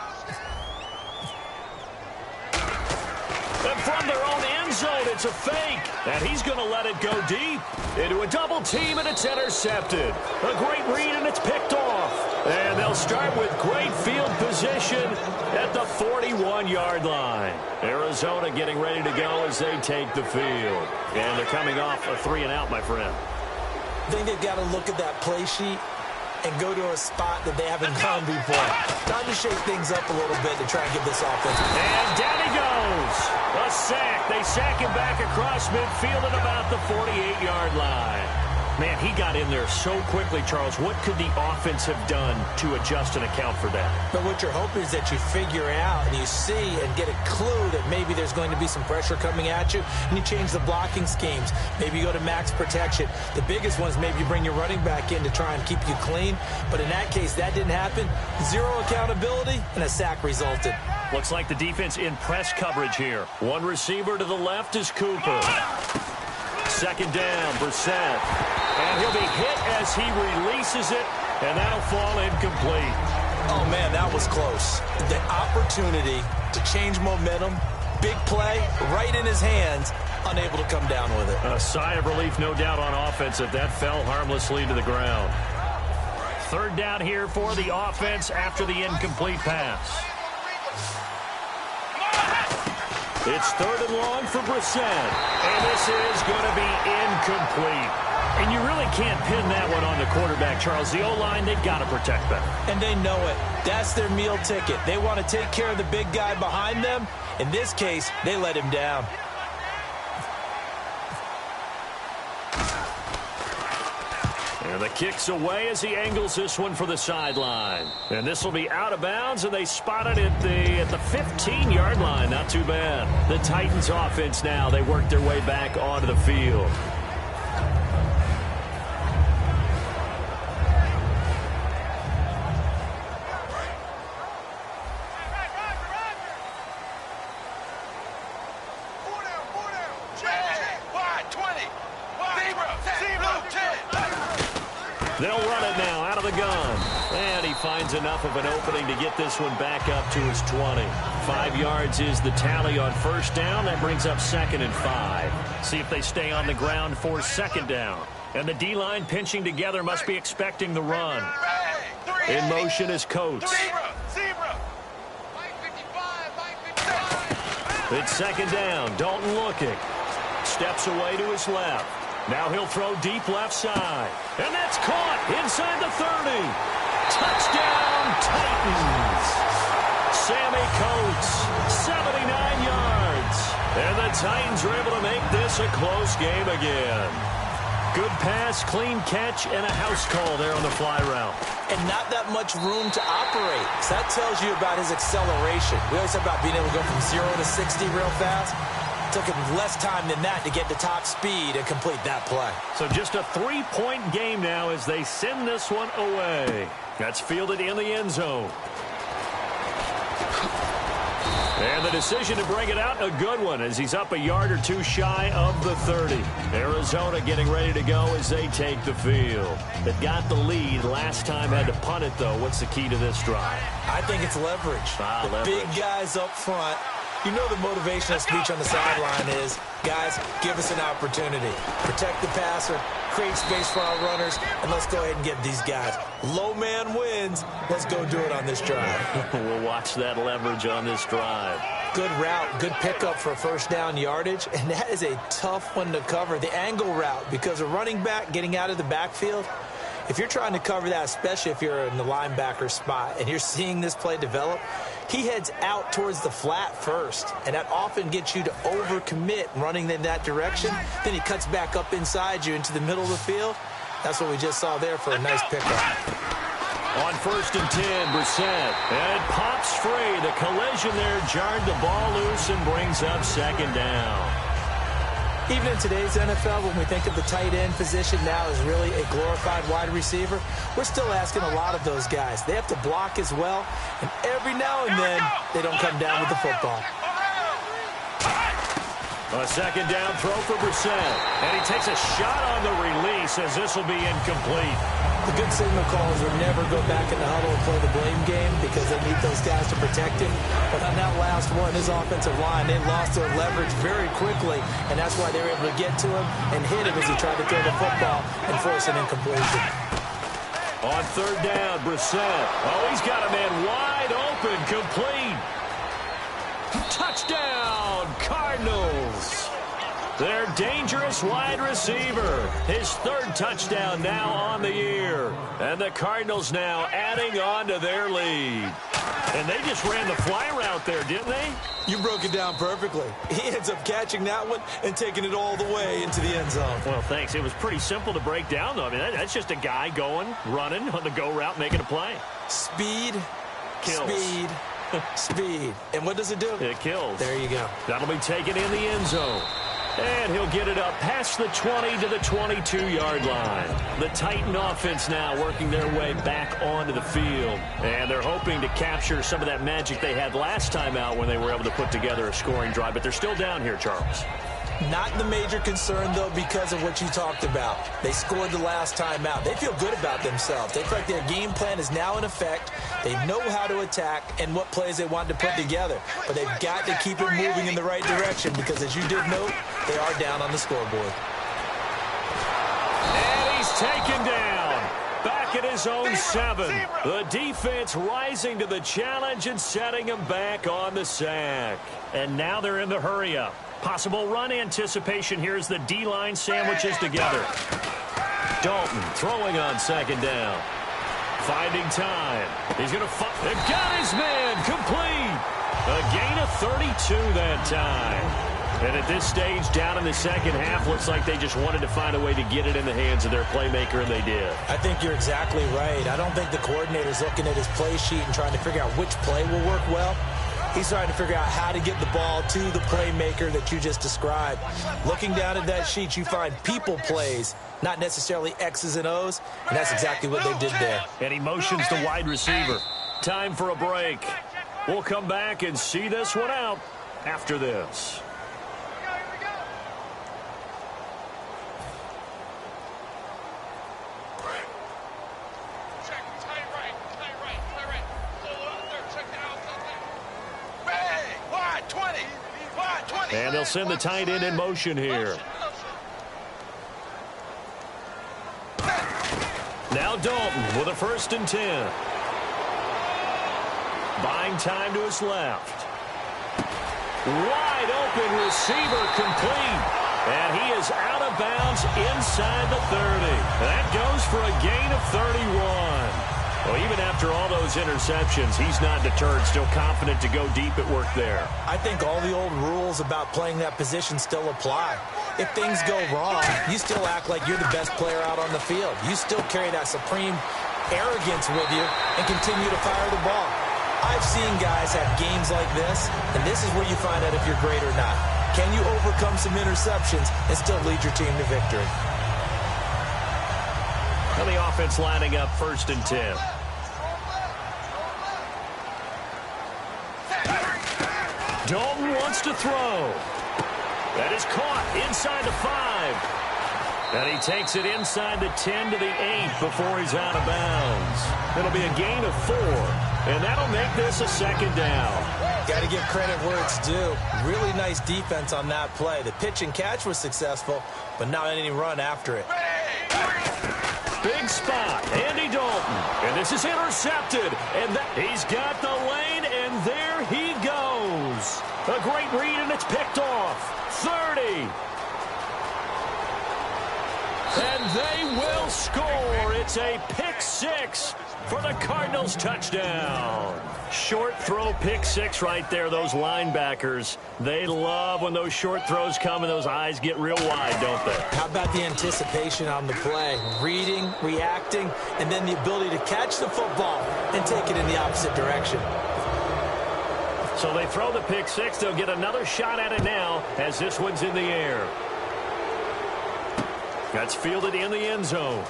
And from their own end zone, it's a fake. And he's going to let it go deep into a double team, and it's intercepted. A great read, and it's picked off. And they'll start with great field position at the 41-yard line. Arizona getting ready to go as they take the field. And they're coming off a 3-and-out, my friend. I think they've got to look at that play sheet and go to a spot that they haven't gone before. Time to shake things up a little bit to try and get this offense. And down he goes. A sack. They sack him back across midfield at about the 48-yard line. Man, he got in there so quickly, Charles. What could the offense have done to adjust and account for that? But what you're hoping is that you figure out and you see and get a clue that maybe there's going to be some pressure coming at you, and you change the blocking schemes. Maybe you go to max protection. The biggest one is maybe you bring your running back in to try and keep you clean. But in that case, that didn't happen. Zero accountability, and a sack resulted. Looks like the defense in press coverage here. One receiver to the left is Cooper. Second down, Brissett. And he'll be hit as he releases it, and that'll fall incomplete. Oh, man, that was close. The opportunity to change momentum, big play, right in his hands, unable to come down with it. A sigh of relief, no doubt, on offense that fell harmlessly to the ground. Third down here for the offense after the incomplete pass. It's third and long for Brissett. And this is going to be incomplete. And you really can't pin that one on the quarterback, Charles. The O-line, they've got to protect them. And they know it. That's their meal ticket. They want to take care of the big guy behind them. In this case, they let him down. And the kick's away as he angles this one for the sideline. And this will be out of bounds, and they spot it at the 15-yard line. Not too bad. The Titans offense now, they work their way back onto the field. They'll run it now out of the gun. And he finds enough of an opening to get this one back up to his 20. 5 yards is the tally on first down. That brings up 2nd and 5. See if they stay on the ground for second down. And the D-line pinching together must be expecting the run. In motion is Coates. It's second down. Dalton looking. Steps away to his left. Now he'll throw deep left side. And that's caught inside the 30. Touchdown, Titans. Sammy Coates, 79 yards. And the Titans are able to make this a close game again. Good pass, clean catch, and a house call there on the fly route. And not that much room to operate. So that tells you about his acceleration. We always talk about being able to go from 0 to 60 real fast. Took him less time than that to get to top speed and complete that play. So just a 3-point game now as they send this one away. That's fielded in the end zone. And the decision to bring it out, a good one, as he's up a yard or two shy of the 30. Arizona getting ready to go as they take the field. They got the lead. Last time had to punt it, though. What's the key to this drive? I think it's leverage. Big guys up front. You know the motivational speech on the sideline is, guys, give us an opportunity. Protect the passer, create space for our runners, and let's go ahead and get these guys. Low man wins. Let's go do it on this drive. We'll watch that leverage on this drive. Good route, good pickup for first down yardage, and that is a tough one to cover, the angle route, because a running back getting out of the backfield, if you're trying to cover that, especially if you're in the linebacker spot and you're seeing this play develop, he heads out towards the flat first, and that often gets you to overcommit running in that direction. Then he cuts back up inside you into the middle of the field. That's what we just saw there for a nice pickup. On 1st and 10, Brissett. And pops free. The collision there jarred the ball loose and brings up 2nd down. Even in today's NFL, when we think of the tight end position now as really a glorified wide receiver, we're still asking a lot of those guys. They have to block as well, and every now and then they don't come down with the football. A 2nd down throw for Brissett. And he takes a shot on the release as this will be incomplete. The good signal calls would never go back in the huddle and play the blame game because they need those guys to protect him. But on that last one, his offensive line, they lost their leverage very quickly, and that's why they were able to get to him and hit him as he tried to throw the football and force an incompletion. On 3rd down, Brissett. Oh, he's got a man wide open, complete. Touchdown, Cardinals. Their dangerous wide receiver. His 3rd touchdown now on the year. And the Cardinals now adding on to their lead. And they just ran the fly route there, didn't they? You broke it down perfectly. He ends up catching that one and taking it all the way into the end zone. Well, thanks. It was pretty simple to break down, though. I mean, that's just a guy going, running on the go route, making a play. Speed, kills. Speed, speed. And what does it do? It kills. There you go. That'll be taken in the end zone. And he'll get it up past the 20 to the 22-yard line. The Titan offense now working their way back onto the field. And they're hoping to capture some of that magic they had last time out when they were able to put together a scoring drive. But they're still down here, Charles. Not the major concern, though, because of what you talked about. They scored the last time out. They feel good about themselves. They feel like their game plan is now in effect. They know how to attack and what plays they want to put together. But they've got to keep it moving in the right direction because, as you did note, they are down on the scoreboard. And he's taken down. Back at his own 7. The defense rising to the challenge and setting him back on the sack. And now they're in the hurry-up. Possible run anticipation here as the D-line sandwiches together. Dalton throwing on 2nd down. Finding time. He's going to they've got his man complete. A gain of 32 that time. And at this stage, down in the second half, looks like they just wanted to find a way to get it in the hands of their playmaker, and they did. I think you're exactly right. I don't think the coordinator's looking at his play sheet and trying to figure out which play will work well. He's trying to figure out how to get the ball to the playmaker that you just described. Looking down at that sheet, you find people plays, not necessarily X's and O's, and that's exactly what they did there. And he motions the wide receiver. Time for a break. We'll come back and see this one out after this. And they'll send the tight end in motion here. Now Dalton with a 1st and 10. Buying time to his left. Wide open receiver complete. And he is out of bounds inside the 30. That goes for a gain of 31. Well, even after all those interceptions, he's not deterred, still confident to go deep at work there. I think all the old rules about playing that position still apply. If things go wrong, you still act like you're the best player out on the field. You still carry that supreme arrogance with you and continue to fire the ball. I've seen guys have games like this, and this is where you find out if you're great or not. Can you overcome some interceptions and still lead your team to victory? And the offense lining up 1st and 10. Dalton wants to throw. That is caught inside the 5. And he takes it inside the 10 to the 8 before he's out of bounds. It'll be a gain of 4. And that'll make this a 2nd down. Got to give credit where it's due. Really nice defense on that play. The pitch and catch was successful, but not any run after it. Big spot, Andy Dalton. And this is intercepted. And he's got the lane, and there he goes. A great read, and it's picked off. 30. And they will score. It's a pick six for the Cardinals touchdown. Short throw pick six right there. Those linebackers, they love when those short throws come and those eyes get real wide, don't they? How about the anticipation on the play? Reading, reacting, and then the ability to catch the football and take it in the opposite direction. So they throw the pick six. They'll get another shot at it now as this one's in the air. That's fielded in the end zone.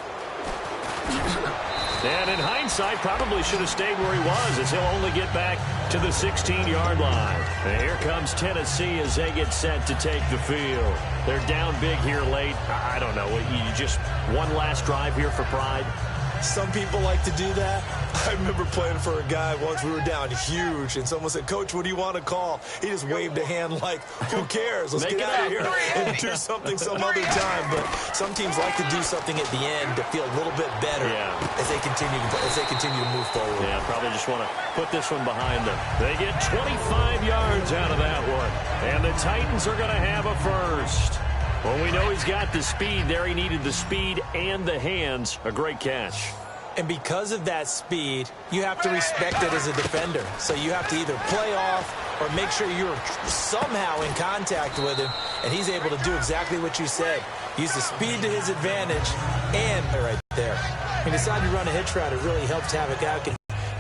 And in hindsight, probably should have stayed where he was, as he'll only get back to the 16-yard line. And here comes Tennessee as they get set to take the field. They're down big here late. I don't know. You just one last drive here for pride. Some people like to do that. I remember playing for a guy once. We were down huge, and someone said, "Coach, what do you want to call?" He just waved a hand like, "Who cares? Let's get out of here and do something some other time." But some teams like to do something at the end to feel a little bit better as they continue to move forward. Yeah, probably just want to put this one behind them. They get 25 yards out of that one, and the Titans are going to have a first. Well, we know he's got the speed there. He needed the speed and the hands. A great catch. And because of that speed, you have to respect it as a defender. So you have to either play off or make sure you're somehow in contact with him. And he's able to do exactly what you said. Use the speed to his advantage and right there. He decided to run a hitch route. It really helped havoc out.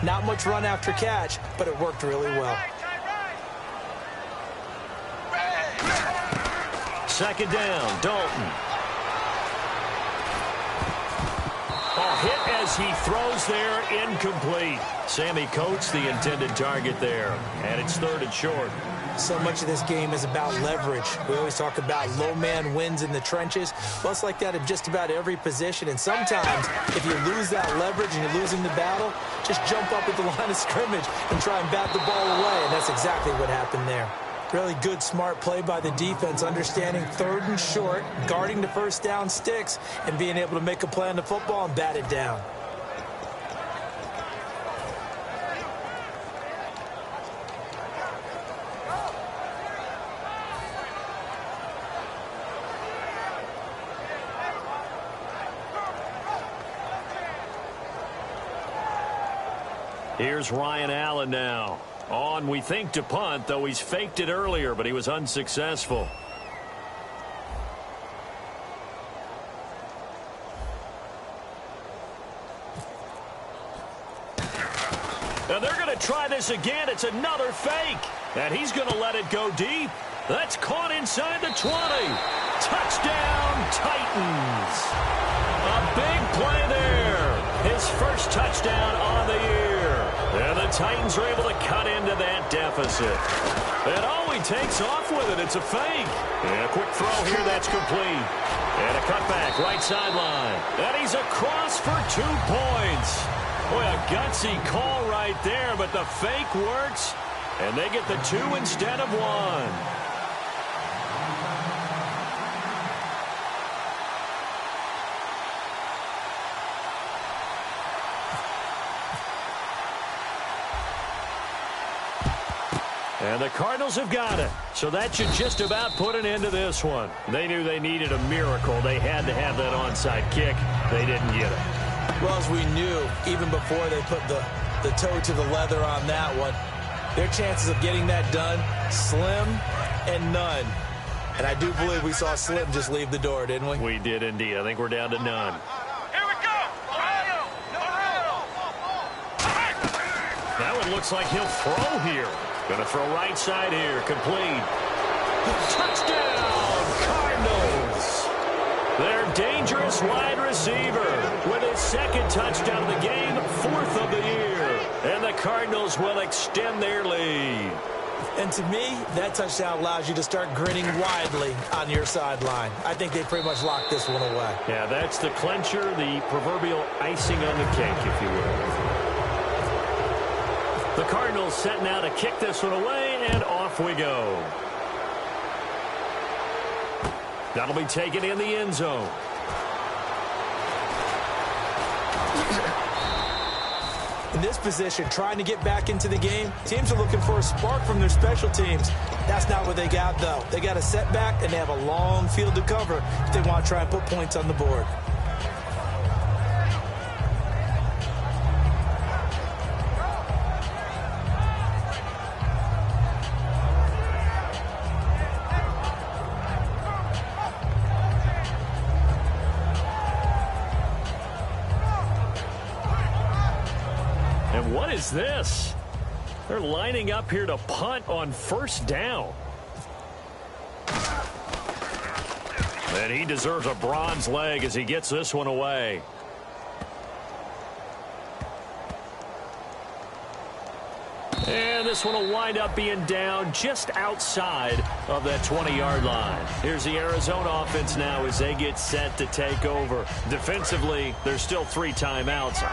Not much run after catch, but it worked really well. Second down, Dalton. Hit as he throws there, incomplete. Sammy Coates, the intended target there. And it's third and short. So much of this game is about leverage. We always talk about low man wins in the trenches. Well, it's like that in just about every position. And sometimes, if you lose that leverage and you're losing the battle, just jump up at the line of scrimmage and try and bat the ball away. And that's exactly what happened there. Really good, smart play by the defense, understanding third and short, guarding the first down sticks, and being able to make a play on the football and bat it down. Here's Ryan Allen now. On, we think, to punt, though he's faked it earlier, but he was unsuccessful. And they're going to try this again. It's another fake. And he's going to let it go deep. That's caught inside the 20. Touchdown, Titans. A big play there. His first touchdown on the year. And the Titans are able to cut into that deficit. And he takes off with it. It's a fake. And a quick throw here. That's complete. And a cutback right sideline. And he's across for 2 points. Boy, a gutsy call right there, but the fake works. And they get the 2 instead of 1. And the Cardinals have got it. So that should just about put an end to this one. They knew they needed a miracle. They had to have that onside kick. They didn't get it. Well, as we knew, even before they put the toe to the leather on that one, their chances of getting that done, slim and none. And I do believe we saw Slim just leave the door, didn't we? We did indeed. I think we're down to none. Here we go. That one looks like he'll throw here. Going to throw right side here. Complete. Touchdown, Cardinals. Their dangerous wide receiver with his second touchdown of the game, 4th of the year. And the Cardinals will extend their lead. And to me, that touchdown allows you to start grinning widely on your sideline. I think they pretty much locked this one away. Yeah, that's the clincher, the proverbial icing on the cake, if you will. The Cardinals set now to kick this one away, and off we go. That'll be taken in the end zone. In this position, trying to get back into the game, teams are looking for a spark from their special teams. That's not what they got, though. They got a setback, and they have a long field to cover if they want to try and put points on the board. And what is this? They're lining up here to punt on first down. And he deserves a bronze leg as he gets this one away. And this one will wind up being down just outside of that 20-yard line. Here's the Arizona offense now as they get set to take over. Defensively, there's still 3 timeouts.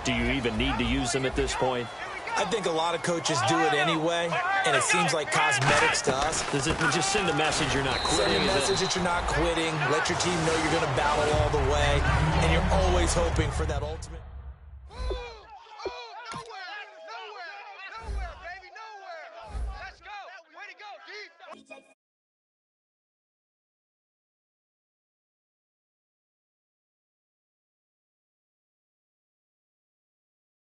Do you even need to use them at this point? I think a lot of coaches do it anyway, and it seems like cosmetics to us. Does it just send a message you're not quitting? Send a message that you're not quitting. Let your team know you're going to battle all the way, and you're always hoping for that ultimate. Nowhere, baby, nowhere. Let's go. Way to go, deep.